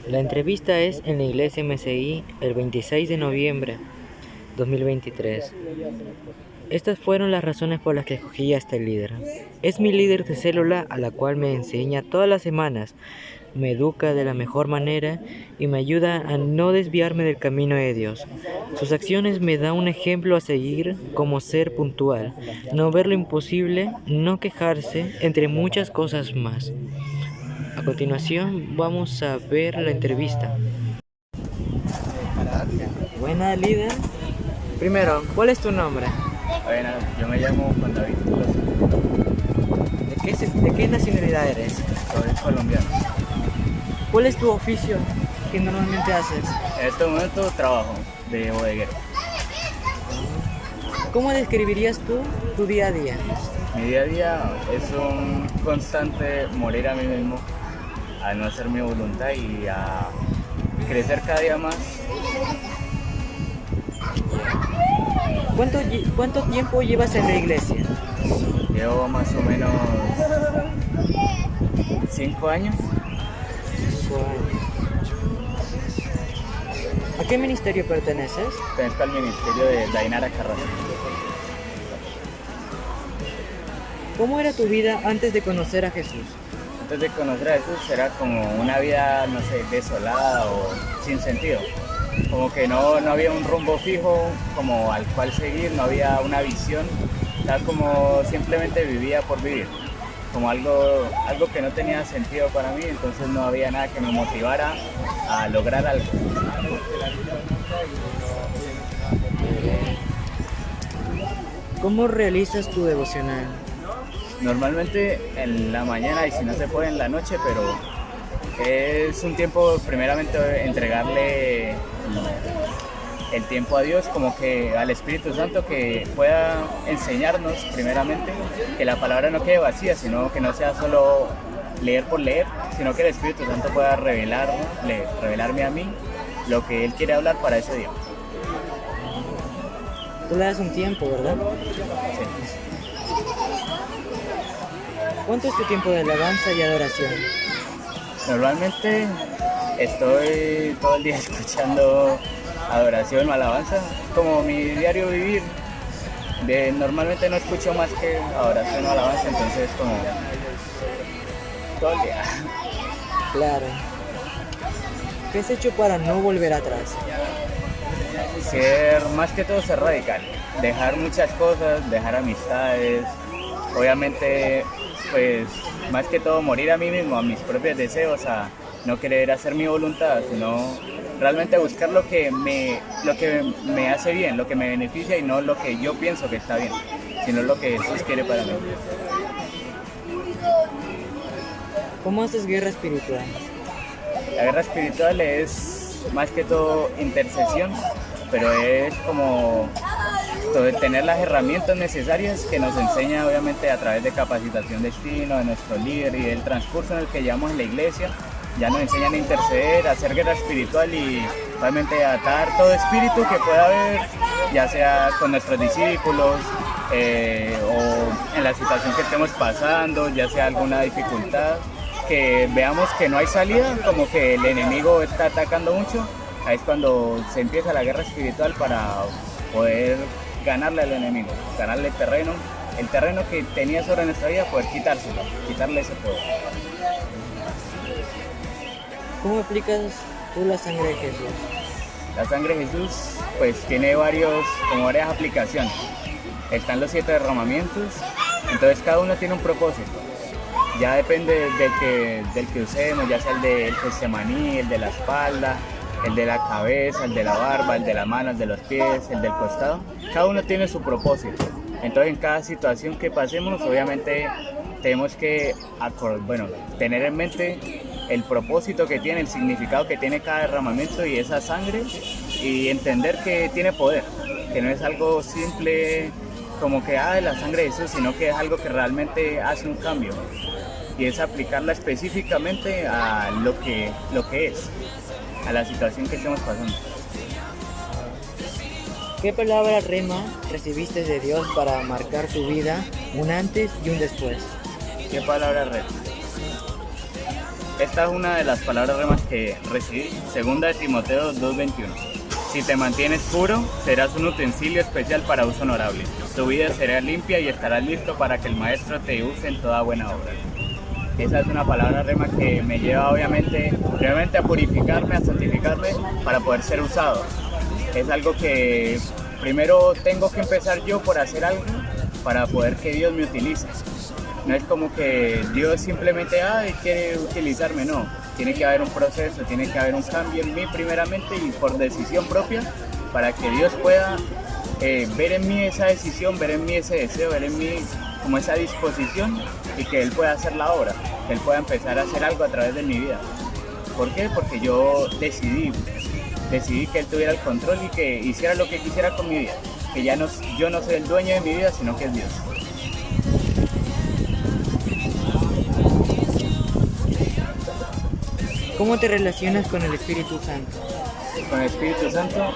La entrevista es en la iglesia MSI el 26 de noviembre 2023. Estas fueron las razones por las que escogí a este líder. Es mi líder de célula a la cual me enseña todas las semanas, me educa de la mejor manera y me ayuda a no desviarme del camino de Dios. Sus acciones me dan un ejemplo a seguir como ser puntual, no ver lo imposible, no quejarse, entre muchas cosas más. A continuación vamos a ver la entrevista. Buena líder. Primero, ¿cuál es tu nombre? Bueno, yo me llamo Juan David Loza, ¿De qué nacionalidad eres? soy colombiano. ¿Cuál es tu oficio que normalmente haces? En este momento trabajo de bodeguero. ¿Cómo describirías tú tu día a día? Mi día a día es un constante morir a mí mismo, a no hacer mi voluntad y a crecer cada día más. ¿Cuánto tiempo llevas en la iglesia? Llevo más o menos 5 años. ¿A qué ministerio perteneces? Pertenezco al ministerio de Dainara Carrasco. ¿Cómo era tu vida antes de conocer a Jesús? Antes de conocer a Jesús era como una vida, no sé, desolada o sin sentido. Como que no había un rumbo fijo como al cual seguir, no había una visión. Era como simplemente vivía por vivir, como algo que no tenía sentido para mí, entonces no había nada que me motivara a lograr algo. ¿Cómo realizas tu devocional? Normalmente en la mañana y si no se puede en la noche, pero es un tiempo primeramente entregarle el tiempo a Dios, como que al Espíritu Santo, que pueda enseñarnos primeramente, que la palabra no quede vacía, sino que no sea solo leer por leer, sino que el Espíritu Santo pueda revelarme a mí lo que Él quiere hablar para ese día. Tú le das un tiempo, ¿verdad? Sí. ¿Cuánto es tu tiempo de alabanza y adoración? Normalmente estoy todo el día escuchando adoración o alabanza, como mi diario vivir. Normalmente no escucho más que adoración o alabanza, entonces como todo el día. Claro. ¿Qué has hecho para no volver atrás? Más que todo ser radical, dejar muchas cosas, dejar amistades, obviamente pues más que todo morir a mí mismo, a mis propios deseos, a no querer hacer mi voluntad, sino realmente buscar lo que me hace bien, lo que me beneficia y no lo que yo pienso que está bien, sino lo que Jesús quiere para mí. ¿Cómo haces guerra espiritual? La guerra espiritual es más que todo intercesión, pero es como tener las herramientas necesarias que nos enseña obviamente a través de capacitación de destino, de nuestro líder y del transcurso en el que llevamos en la iglesia. Ya nos enseñan a interceder, a hacer guerra espiritual y obviamente a atar todo espíritu que pueda haber, ya sea con nuestros discípulos o en la situación que estemos pasando, ya sea alguna dificultad, que veamos que no hay salida, como que el enemigo está atacando mucho. Ahí es cuando se empieza la guerra espiritual para poder ganarle al enemigo, ganarle el terreno que tenía sobre nuestra vida, poder quitarle ese poder. ¿Cómo aplicas tú la sangre de Jesús? La sangre de Jesús pues tiene varias aplicaciones. Están los 7 derramamientos, entonces cada uno tiene un propósito. Ya depende del que usemos, ya sea el del Getsemaní, el de la espalda, el de la cabeza, el de la barba, el de la mano, el de los pies, el del costado. Cada uno tiene su propósito. Entonces en cada situación que pasemos, obviamente tenemos que tener en mente el propósito que tiene, el significado que tiene cada derramamiento y esa sangre, y entender que tiene poder, que no es algo simple como que de la sangre de Jesús, sino que es algo que realmente hace un cambio y es aplicarla específicamente a lo que es, a la situación que estamos pasando. ¿Qué palabra rema recibiste de Dios para marcar tu vida un antes y un después? ¿Qué palabra red? esta es una de las palabras remas que recibí, segunda de Timoteo 2:21. Si te mantienes puro, serás un utensilio especial para uso honorable. Tu vida será limpia y estarás listo para que el Maestro te use en toda buena obra. Esa es una palabra rema que me lleva obviamente a purificarme, a santificarme para poder ser usado. Es algo que primero tengo que empezar yo por hacer algo para poder que Dios me utilice. No es como que Dios simplemente quiere utilizarme, no. Tiene que haber un proceso, tiene que haber un cambio en mí primeramente y por decisión propia para que Dios pueda ver en mí esa decisión, ver en mí ese deseo, ver en mí como esa disposición y que Él pueda hacer la obra, que Él pueda empezar a hacer algo a través de mi vida. ¿Por qué? Porque yo decidí que Él tuviera el control y que hiciera lo que quisiera con mi vida, que yo no soy el dueño de mi vida, sino que es Dios. ¿Cómo te relacionas con el Espíritu Santo? Con el Espíritu Santo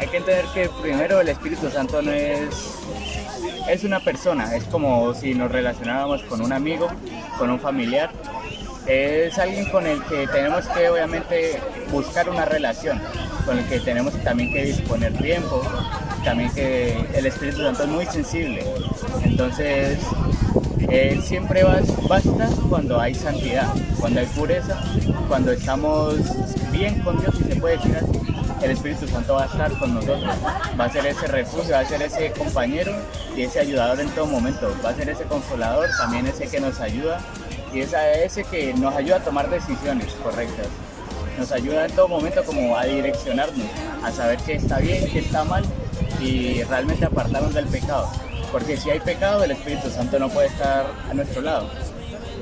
hay que entender que primero el Espíritu Santo no es una persona, es como si nos relacionáramos con un amigo, con un familiar. Es alguien con el que tenemos que obviamente buscar una relación, con el que tenemos también que disponer tiempo, también que el Espíritu Santo es muy sensible, entonces Él siempre basta cuando hay santidad, cuando hay pureza, cuando estamos bien con Dios, si se puede decir así. El Espíritu Santo va a estar con nosotros, va a ser ese refugio, va a ser ese compañero y ese ayudador en todo momento, va a ser ese consolador, también ese que nos ayuda y ese que nos ayuda a tomar decisiones correctas. Nos ayuda en todo momento como a direccionarnos, a saber qué está bien, qué está mal y realmente apartarnos del pecado. Porque si hay pecado, el Espíritu Santo no puede estar a nuestro lado,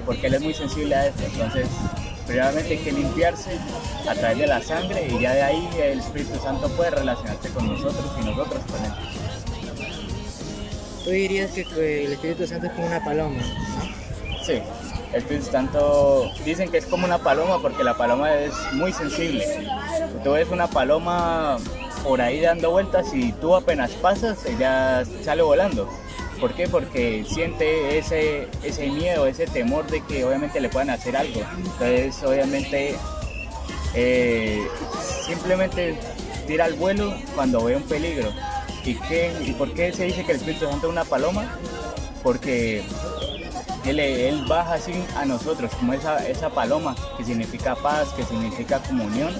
porque Él es muy sensible a esto. Entonces, primeramente hay que limpiarse a través de la sangre y ya de ahí el Espíritu Santo puede relacionarse con nosotros y nosotros con Él. ¿Tú dirías que el Espíritu Santo es como una paloma, ¿no? Sí, el Espíritu Santo dicen que es como una paloma porque la paloma es muy sensible. Tú ves una paloma por ahí dando vueltas y tú apenas pasas, ella sale volando. ¿Por qué? Porque siente ese miedo, ese temor de que obviamente le puedan hacer algo. Entonces obviamente simplemente tira al vuelo cuando ve un peligro. ¿Y por qué se dice que el Espíritu Santo es una paloma? Porque Él baja así a nosotros, como esa paloma que significa paz, que significa comunión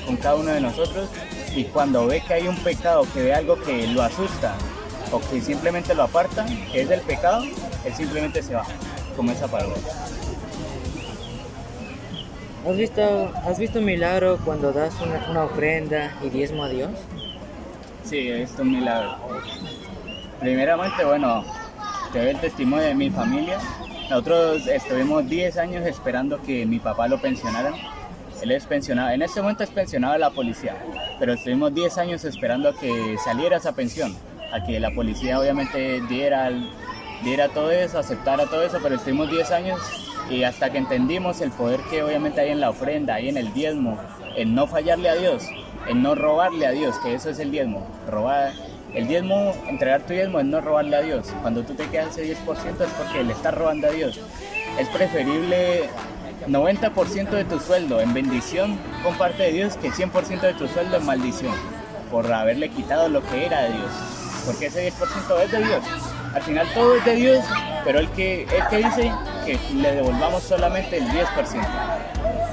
con cada uno de nosotros. Y cuando ve que hay un pecado, que ve algo que lo asusta o que simplemente lo aparta, que es el pecado, Él simplemente se va, como esa paloma. ¿Has visto un milagro cuando das una ofrenda y diezmo a Dios? Sí, he visto un milagro. Primeramente, bueno, te doy el testimonio de mi familia. Nosotros estuvimos 10 años esperando que mi papá lo pensionaran. Él es pensionado, en este momento es pensionado de la policía, pero estuvimos 10 años esperando a que saliera esa pensión, a que la policía obviamente diera todo eso, aceptara todo eso, pero estuvimos 10 años y hasta que entendimos el poder que obviamente hay en la ofrenda, hay en el diezmo, en no fallarle a Dios, en no robarle a Dios, que eso es el diezmo, el diezmo, entregar tu diezmo es no robarle a Dios. Cuando tú te quedas ese 10% es porque le estás robando a Dios. Es preferible 90% de tu sueldo en bendición con parte de Dios que 100% de tu sueldo en maldición por haberle quitado lo que era de Dios, porque ese 10% es de Dios. Al final todo es de Dios, pero el que dice que le devolvamos solamente el 10%,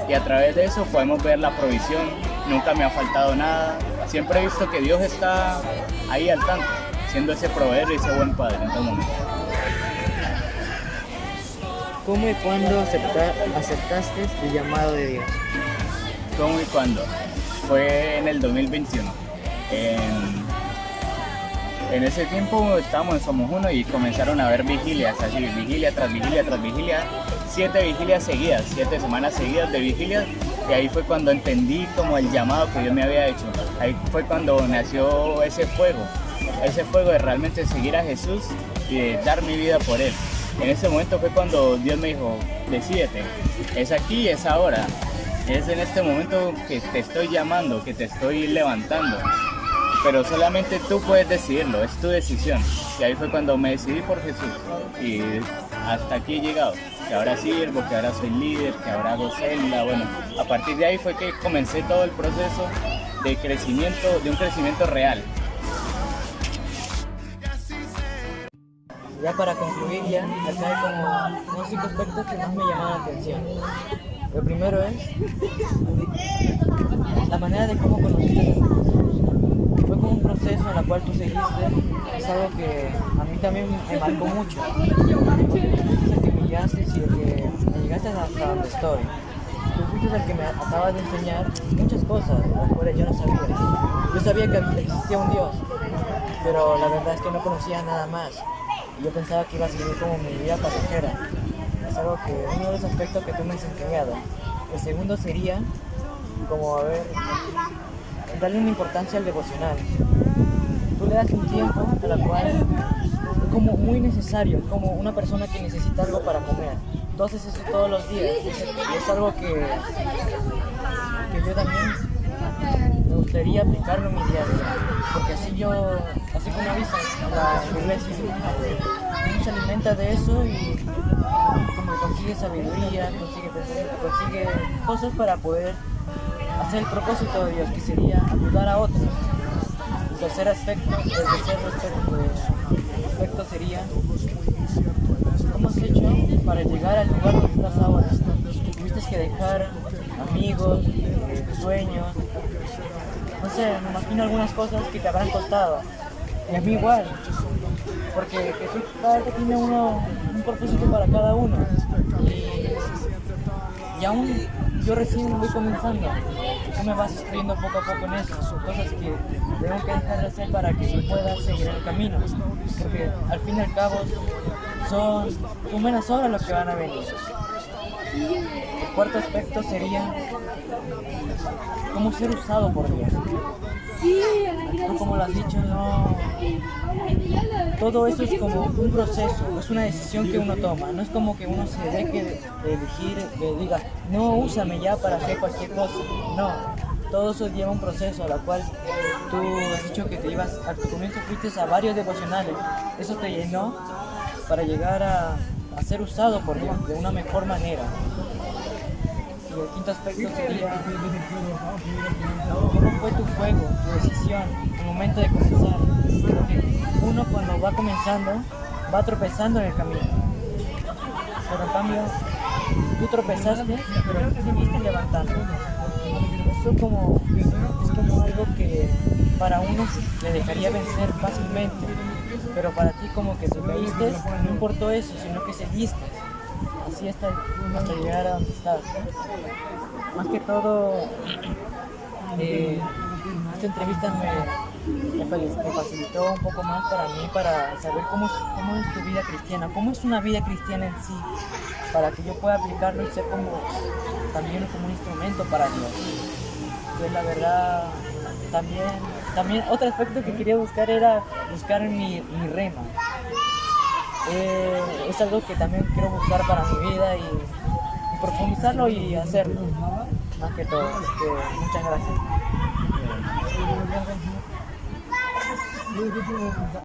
y a través de eso podemos ver la provisión. Nunca me ha faltado nada, siempre he visto que Dios está ahí al tanto, siendo ese proveedor y ese buen padre en todo momento. ¿Cómo y cuándo aceptaste el llamado de Dios? ¿Cómo y cuándo? Fue en el 2021. En ese tiempo estábamos en Somos Uno y comenzaron a haber vigilias, así, vigilia tras vigilia tras vigilia, 7 vigilias seguidas, 7 semanas seguidas de vigilias, y ahí fue cuando entendí como el llamado que Dios me había hecho. Ahí fue cuando nació ese fuego de realmente seguir a Jesús y de dar mi vida por Él. En ese momento fue cuando Dios me dijo, decídete, es aquí, es ahora, es en este momento que te estoy llamando, que te estoy levantando, pero solamente tú puedes decidirlo, es tu decisión. Y ahí fue cuando me decidí por Jesús y hasta aquí he llegado. que ahora sirvo, que ahora soy líder, que ahora hago celda. Bueno, a partir de ahí fue que comencé todo el proceso de crecimiento, de un crecimiento real. Ya para concluir ya, acá hay como unos 5 aspectos que más me llamaron la atención. Lo primero es la manera de cómo conociste a Jesús. Fue como un proceso en el cual tú seguiste, es algo que a mí también me marcó mucho. Porque tú fuiste el que me guiaste y el que me llegaste hasta donde estoy. Tú fuiste el que me acabas de enseñar muchas cosas, las cuales yo no sabía. Yo sabía que existía un Dios, pero la verdad es que no conocía nada más. Yo pensaba que iba a seguir como mi vida pasajera. Es algo que, uno de los aspectos que tú me has enseñado. El segundo sería como, darle una importancia al devocional. Tú le das un tiempo a la cual es como muy necesario, como una persona que necesita algo para comer. Tú haces eso todos los días y es algo que yo también me gustaría aplicarlo en mi día a día, porque así como avisan en la iglesia, uno se alimenta de eso y como que consigue sabiduría, consigue cosas para poder hacer el propósito de Dios, que sería ayudar a otros. El tercer aspecto sería ¿cómo has hecho para llegar al lugar donde estás ahora? Tuviste que dejar amigos, sueños, no sé, me imagino algunas cosas que te habrán costado. Y a mí igual, porque Jesús cada vez tiene un propósito para cada uno. Y aún yo recién voy comenzando. Y tú me vas instruyendo poco a poco en eso. Son cosas que tengo que dejar de hacer para que yo pueda seguir el camino. Porque al fin y al cabo son buenas obras lo que van a venir. El cuarto aspecto sería cómo ser usado por Dios. Tú, como lo has dicho, no. Todo eso es como un proceso, es una decisión que uno toma. No es como que uno se deje de elegir, que diga, no, úsame ya para hacer cualquier cosa. No, todo eso lleva un proceso, a la cual tú has dicho que te ibas, al comienzo fuiste a varios devocionales. Eso te llenó para llegar a ser usado por Dios de una mejor manera. Y el quinto aspecto sería cómo fue tu juego, tu decisión, el momento de comenzar. Porque uno cuando va comenzando va tropezando en el camino. Pero en cambio, tú tropezaste, pero te seguiste levantando. Eso es como algo que para uno le dejaría vencer fácilmente. Pero para ti como que te caíste, no importó eso, sino que seguiste. Así hasta llegar a donde estás. Más que todo, esta entrevista me facilitó un poco más para mí, para saber cómo es tu vida cristiana, cómo es una vida cristiana en sí, para que yo pueda aplicarlo y ser también como un instrumento para Dios. Entonces la verdad, también otro aspecto que quería buscar era buscar mi rema. Es algo que también quiero buscar para mi vida y profundizarlo y hacerlo, más que todo. Así que muchas gracias.